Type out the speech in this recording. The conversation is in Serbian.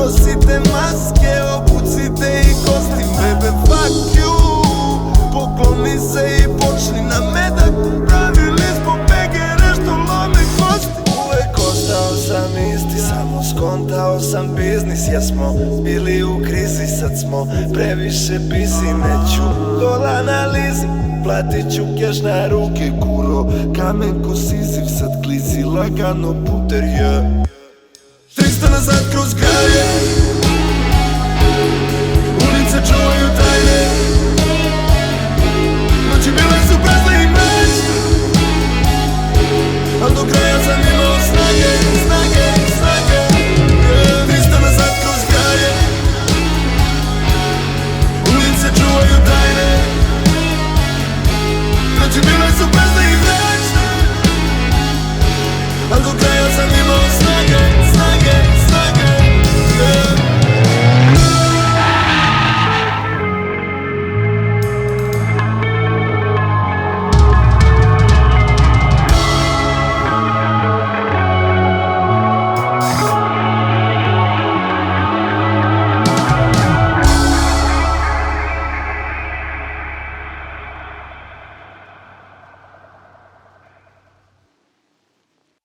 Nosite maske, obucite i kostim, bebe, fuck you. Pokloni se i počni na medak. Pravili smo pegere što lome kosti. Uvek ostao sam isti, samo skontao sam biznis. Jer smo bili u krizi, sad smo previše busy. Neću dola na lizi, platit ću keš na ruke, kuro. Kamen ko Siziv, sad klizi lagano puter, yeah. 300 nazad kroz grad,